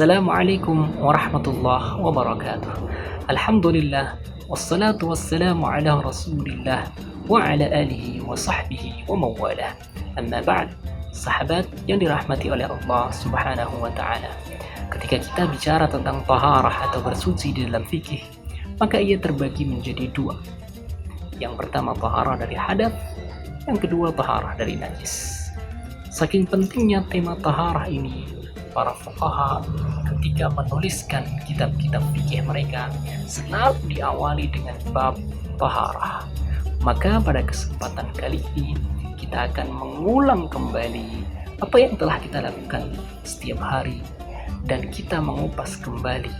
Assalamualaikum warahmatullahi wabarakatuh. Alhamdulillah, wassalatu wassalamu ala rasulillah wa ala alihi wa sahbihi wa mawalah. Amma ba'd, sahabat yang dirahmati oleh Allah subhanahu wa ta'ala. Ketika kita bicara tentang taharah atau bersuci di dalam fikih, maka ia terbagi menjadi dua. Yang pertama taharah dari hadath, yang kedua taharah dari najis. Saking pentingnya tema taharah ini, para fuqaha ketika menuliskan kitab-kitab fikih mereka selalu diawali dengan bab taharah. Maka pada kesempatan kali ini kita akan mengulang kembali apa yang telah kita lakukan setiap hari dan kita mengupas kembali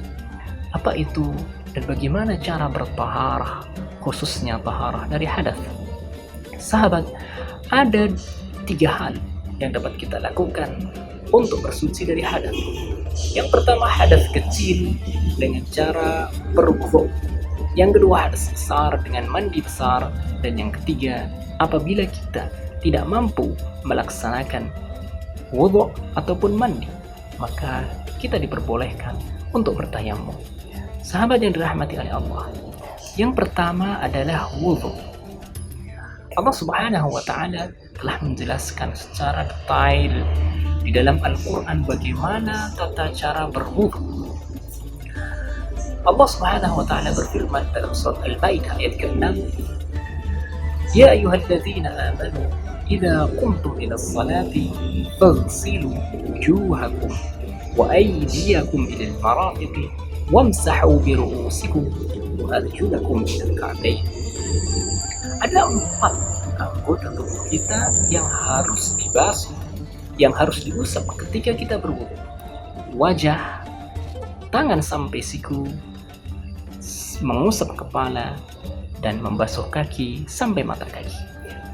apa itu dan bagaimana cara bertaharah, khususnya taharah dari hadath. Sahabat, ada 3 hal yang dapat kita lakukan untuk bersuci dari hadath. Yang pertama, hadath kecil dengan cara berwudu. Yang kedua, hadath besar dengan mandi besar. Dan yang ketiga, apabila kita tidak mampu melaksanakan wudu ataupun mandi, maka kita diperbolehkan untuk bertayamum. Sahabat yang dirahmati oleh Allah, yang pertama adalah wudu. Allah subhanahu wa ta'ala telah menjelaskan secara detail di dalam Al-Quran bagaimana tata cara berwudu. Allah subhanahu wa ta'ala berfirman dalam surat Al-Maidah ayat ke-6, Ya ayyuhalladzina amanu idza qumtum ila sholati faghsilu wujuhakum wa aydiyakum ila al-marafiqi wamsahu bi ru'usikum wa arjulakum ila al-ka'bayn. Ada 4 anggota tubuh kita yang harus dibasuh, yang harus diusap ketika kita berwudu. Wajah, tangan sampai siku, mengusap kepala, dan membasuh kaki sampai mata kaki.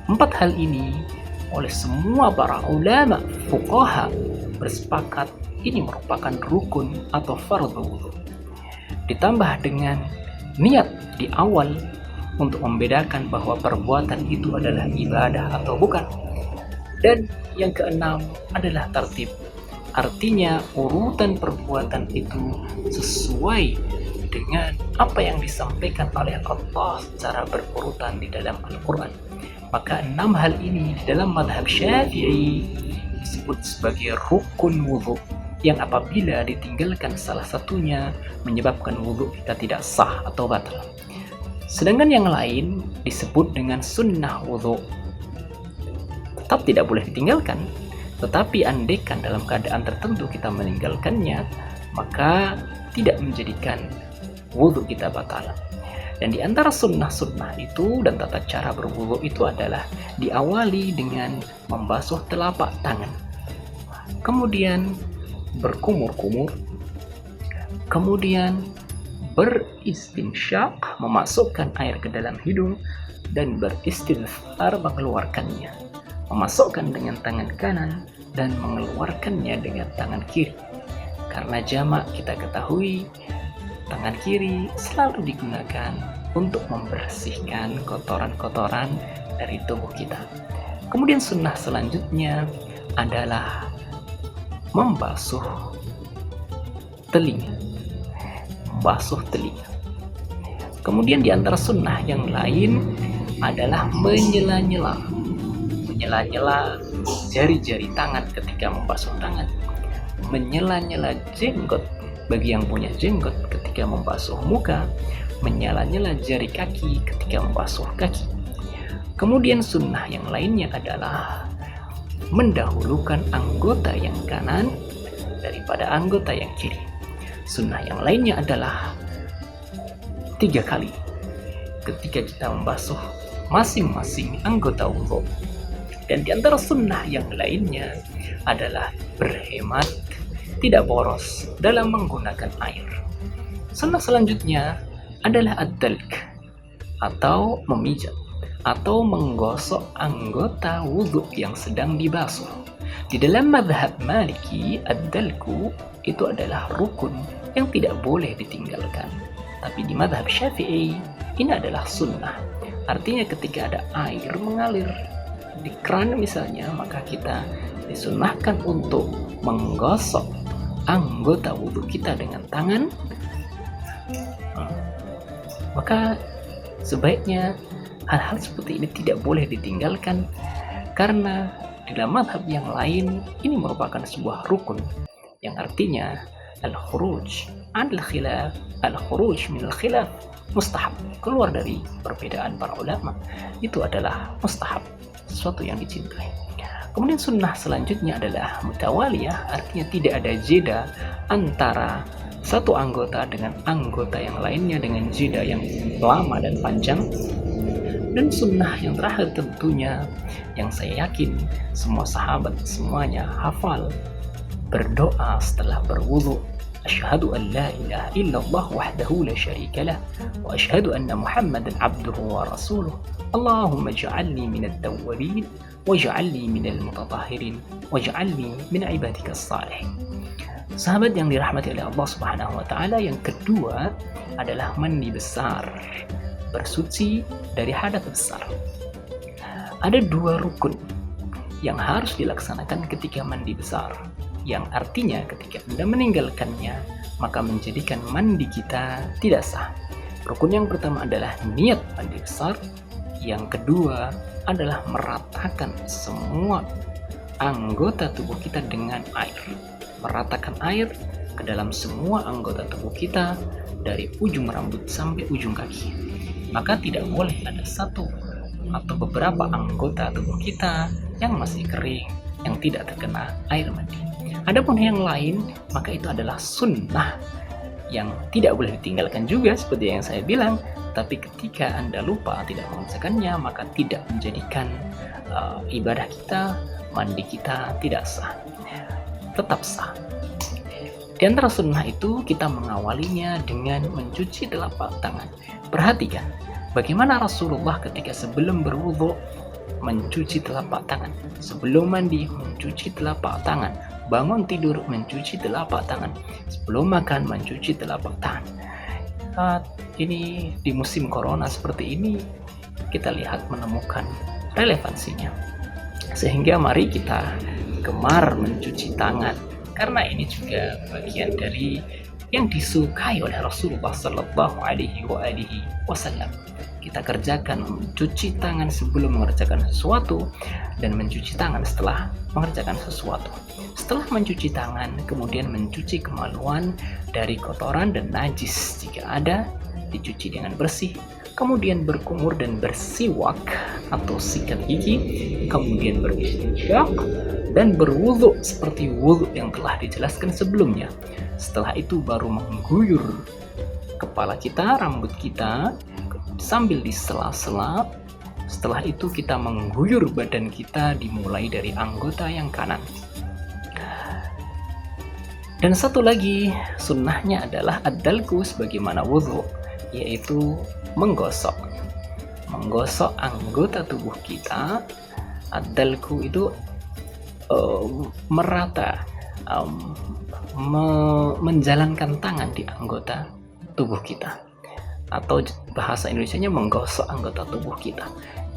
4 hal ini oleh semua para ulama fuqaha bersepakat ini merupakan rukun atau fardhu wudu. Ditambah dengan niat di awal untuk membedakan bahwa perbuatan itu adalah ibadah atau bukan. Dan yang keenam adalah tertib. Artinya urutan perbuatan itu sesuai dengan apa yang disampaikan oleh Allah secara berurutan di dalam Al-Quran. Maka 6 hal ini di dalam madhab Syafi'i disebut sebagai rukun wudu, yang apabila ditinggalkan salah satunya menyebabkan wudu kita tidak sah atau batal. Sedangkan yang lain disebut dengan sunnah wudu, tetap tidak boleh ditinggalkan, tetapi andaikan dalam keadaan tertentu kita meninggalkannya, maka tidak menjadikan wudu kita batal. Dan di antara sunnah-sunnah itu dan tata cara berwudu itu adalah diawali dengan membasuh telapak tangan, kemudian berkumur-kumur, kemudian beristinsyak, memasukkan air ke dalam hidung, dan beristighfar, mengeluarkannya, memasukkan dengan tangan kanan dan mengeluarkannya dengan tangan kiri. Karena jamak kita ketahui tangan kiri selalu digunakan untuk membersihkan kotoran-kotoran dari tubuh kita. Kemudian sunnah selanjutnya adalah membasuh telinga. Kemudian di antara sunnah yang lain adalah menyela-nyela jari-jari tangan ketika membasuh tangan, menyela-nyela jenggot bagi yang punya jenggot ketika membasuh muka, menyela-nyela jari kaki ketika membasuh kaki. Kemudian sunnah yang lainnya adalah mendahulukan anggota yang kanan daripada anggota yang kiri. Sunnah yang lainnya adalah 3 kali ketika kita membasuh masing-masing anggota wudu. Dan di antara sunnah yang lainnya adalah berhemat, tidak boros dalam menggunakan air. Sunnah selanjutnya adalah ad-dalk atau memijat atau menggosok anggota wudu yang sedang dibasuh. Di dalam mazhab Maliki, ad-dalku itu adalah rukun yang tidak boleh ditinggalkan. Tapi di mazhab Syafi'i ini adalah sunnah. Artinya ketika ada air mengalir di keran misalnya, maka kita disunnahkan untuk menggosok anggota wudhu kita dengan tangan, maka sebaiknya hal-hal seperti ini tidak boleh ditinggalkan, karena di dalam mazhab yang lain ini merupakan sebuah rukun, yang artinya al-khuruj al-khilaf, al-khuruj min al-khilaf mustahab, keluar dari perbedaan para ulama itu adalah mustahab, sesuatu yang dicintai. Kemudian sunnah selanjutnya adalah mutawaliyah, artinya tidak ada jeda antara satu anggota dengan anggota yang lainnya dengan jeda yang lama dan panjang. Dan sunnah yang terakhir tentunya yang saya yakin semua sahabat semuanya hafal, berdoa setelah berwudu, asyhadu an la ilaha illallah wahdahu la syarika lah wa asyhadu anna muhammadan abduhu wa rasuluh, Allahumma ja'alni minat tawwabin waj'alni minal mutatahhirin waj'alni min ibadikas salihin. Sahabat yang dirahmati oleh Allah Subhanahu wa taala, yang kedua adalah mandi besar, bersuci dari hadas besar. Ada dua rukun yang harus dilaksanakan ketika mandi besar, yang artinya ketika Anda meninggalkannya maka menjadikan mandi kita tidak sah. Rukun yang pertama adalah niat mandi besar, yang kedua adalah meratakan semua anggota tubuh kita dengan air. Meratakan air ke dalam semua anggota tubuh kita dari ujung rambut sampai ujung kaki. Maka tidak boleh ada satu atau beberapa anggota tubuh kita yang masih kering, yang tidak terkena air mandi. Adapun yang lain, maka itu adalah sunnah yang tidak boleh ditinggalkan juga seperti yang saya bilang. Tapi ketika Anda lupa tidak mengerjakannya, maka tidak menjadikan ibadah kita, mandi kita tidak sah, tetap sah. Di antara sunnah itu kita mengawalinya dengan mencuci telapak tangan. Perhatikan bagaimana Rasulullah ketika sebelum berwudu mencuci telapak tangan, sebelum mandi mencuci telapak tangan, bangun tidur mencuci telapak tangan, sebelum makan mencuci telapak tangan. Saat ini di musim corona seperti ini, kita lihat menemukan relevansinya, sehingga mari kita gemar mencuci tangan, karena ini juga bagian dari yang disukai oleh Rasulullah Sallallahu Alaihi Wasallam. Kita kerjakan mencuci tangan sebelum mengerjakan sesuatu dan mencuci tangan setelah mengerjakan sesuatu. Setelah mencuci tangan, kemudian mencuci kemaluan dari kotoran dan najis jika ada, dicuci dengan bersih, kemudian berkumur dan bersiwak atau sikat gigi, kemudian beristinjak dan berwudu seperti wudu yang telah dijelaskan sebelumnya. Setelah itu baru mengguyur kepala kita, rambut kita sambil di sela-sela. Setelah itu kita mengguyur badan kita dimulai dari anggota yang kanan. Dan satu lagi sunnahnya adalah ad-dalku sebagaimana wudu, yaitu menggosok anggota tubuh kita. Ad-dalku itu merata, menjalankan tangan di anggota tubuh kita, atau bahasa Indonesianya menggosok anggota tubuh kita.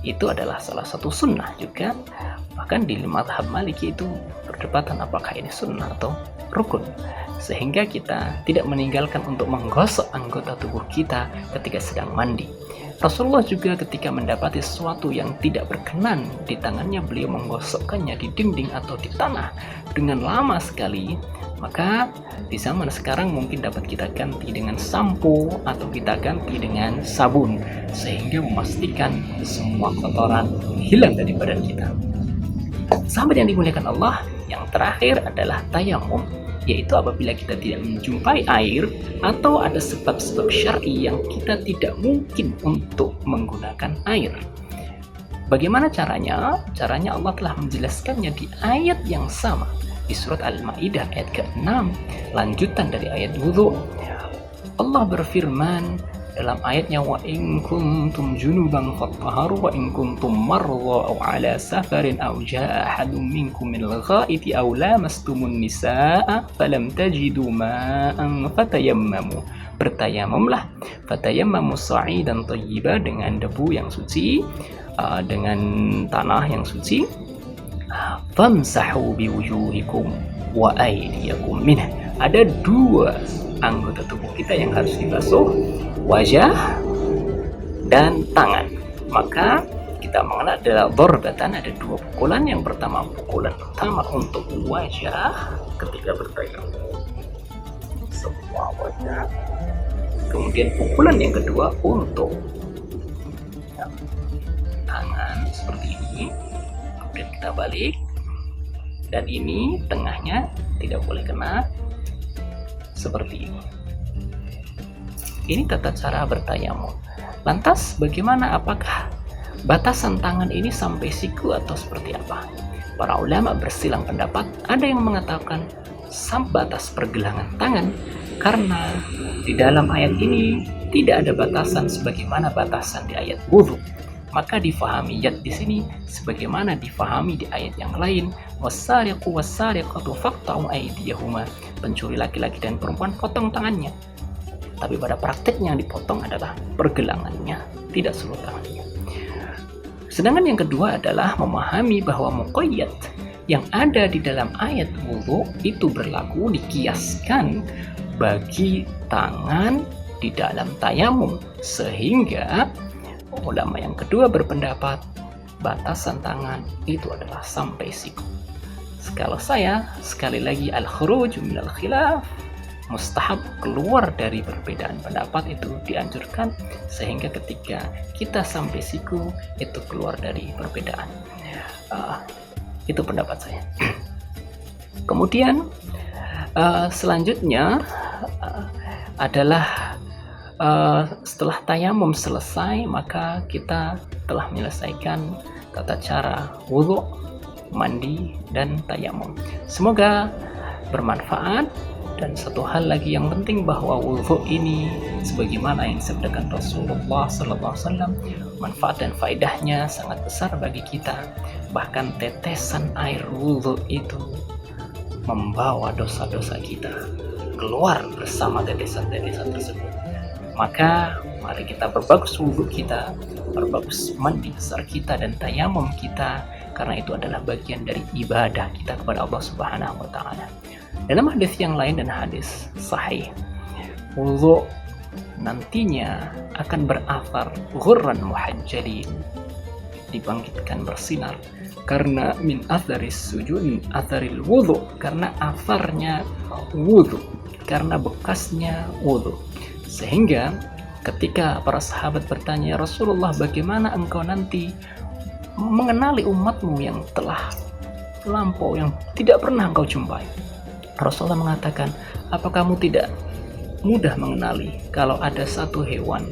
Itu adalah salah satu sunnah juga. Bahkan di mazhab Maliki itu perdebatan apakah ini sunnah atau rukun, sehingga kita tidak meninggalkan untuk menggosok anggota tubuh kita ketika sedang mandi. Rasulullah juga ketika mendapati sesuatu yang tidak berkenan di tangannya, beliau menggosokkannya di dinding atau di tanah dengan lama sekali. Maka di zaman sekarang mungkin dapat kita ganti dengan sampo atau kita ganti dengan sabun, sehingga memastikan semua kotoran hilang dari badan kita. Sahabat yang dimuliakan Allah, yang terakhir adalah tayamum, yaitu apabila kita tidak menjumpai air atau ada sebab-sebab syar'i yang kita tidak mungkin untuk menggunakan air. Bagaimana caranya? Caranya Allah telah menjelaskannya di ayat yang sama di surat Al-Maidah ayat ke-6, lanjutan dari ayat wudu. Allah berfirman dalam ayatnya, wa in kuntum junuban fattaharu wa in kuntum marwa aw ala safarin aw jaa ahadun minkum minal ghaiti aw lamastumun nisaa falam tajidu ma'an fatayammamu. Bertayamumlah, fatayammamu sa'idan thayyiban, dengan debu yang suci, dengan tanah yang suci. Famsahu biwujuhikum wa aydiyakum minhu. ada dua anggota tubuh kita yang harus dibasuh, wajah dan tangan. Maka kita mengenal adalah darbatan, ada dua pukulan. Yang pertama, pukulan pertama untuk wajah ketika bertayamum, semua wajah. Kemudian pukulan yang kedua untuk tangan seperti ini. Kemudian kita balik, dan ini tengahnya tidak boleh kena, seperti ini. Ini tata cara bertayamum. Lantas bagaimana, apakah batasan tangan ini sampai siku atau seperti apa? Para ulama bersilang pendapat. Ada yang mengatakan batas pergelangan tangan, karena di dalam ayat ini tidak ada batasan sebagaimana batasan di ayat wudhu. Maka difahami yad di sini sebagaimana difahami di ayat yang lain, wasariqu wasariqatu faqta'u aydiyahuma, pencuri laki-laki dan perempuan potong tangannya. Tapi pada prakteknya yang dipotong adalah pergelangannya, tidak seluruh tangannya. Sedangkan yang kedua adalah memahami bahwa muqayyad yang ada di dalam ayat wudhu itu berlaku dikiaskan bagi tangan di dalam tayamum, sehingga ulama yang kedua berpendapat batasan tangan itu adalah sampai siku. Kalau saya, sekali lagi, al-khuruj minal khilaf, mustahab, keluar dari perbedaan pendapat itu dianjurkan, sehingga ketika kita sampai siku itu keluar dari perbedaan. Itu pendapat saya. Kemudian selanjutnya adalah setelah tayamum selesai, maka kita telah menyelesaikan tata cara wudhu, mandi, dan tayamum. Semoga bermanfaat. Dan satu hal lagi yang penting, bahwa wudhu ini sebagaimana yang disabdakan Rasulullah SAW, manfaat dan faedahnya sangat besar bagi kita. Bahkan tetesan air wudhu itu membawa dosa-dosa kita keluar bersama tetesan-tetesan tersebut. Maka mari kita perbagus wudhu kita, perbagus mandi besar kita dan tayamum kita, karena itu adalah bagian dari ibadah kita kepada Allah Subhanahu wa Ta'ala. Dalam hadis yang lain dan hadis sahih, wudhu nantinya akan berafar ghurran muhajjalin, dibangkitkan bersinar, karena min atharis sujud atharil wudhu, karena afarnya wudhu, karena bekasnya wudhu. Sehingga ketika para sahabat bertanya, Rasulullah, bagaimana engkau nanti mengenali umatmu yang telah lampau, yang tidak pernah engkau jumpai? Rasulullah mengatakan, apa kamu tidak mudah mengenali kalau ada satu hewan,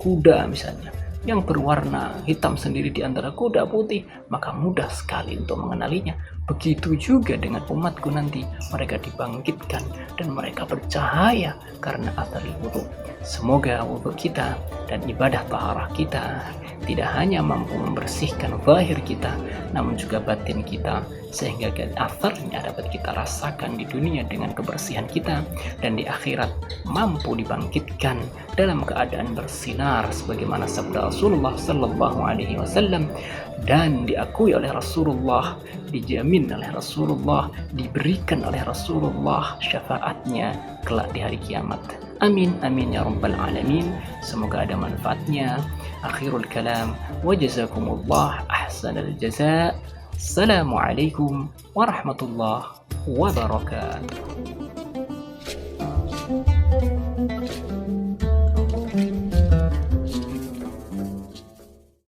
kuda misalnya, yang berwarna hitam sendiri di antara kuda putih, maka mudah sekali untuk mengenalinya. Begitu juga dengan umatku nanti, mereka dibangkitkan dan mereka bercahaya karena athari wudhu. Semoga wudhu kita dan ibadah taharah kita tidak hanya mampu membersihkan zahir kita, namun juga batin kita, sehingga atharnya dapat kita rasakan di dunia dengan kebersihan kita, dan di akhirat mampu dibangkitkan dalam keadaan bersinar sebagaimana sabda Rasulullah sallallahu alaihi wasallam, dan diakui oleh Rasulullah, dijamin oleh Rasulullah, diberikan oleh Rasulullah syafaatnya kelak di hari kiamat. Amin amin ya rabbal alamin. Semoga ada manfaatnya. Akhirul kalam, wa jazakumullah ahsanal jazaa. Assalamualaikum warahmatullahi wabarakatuh.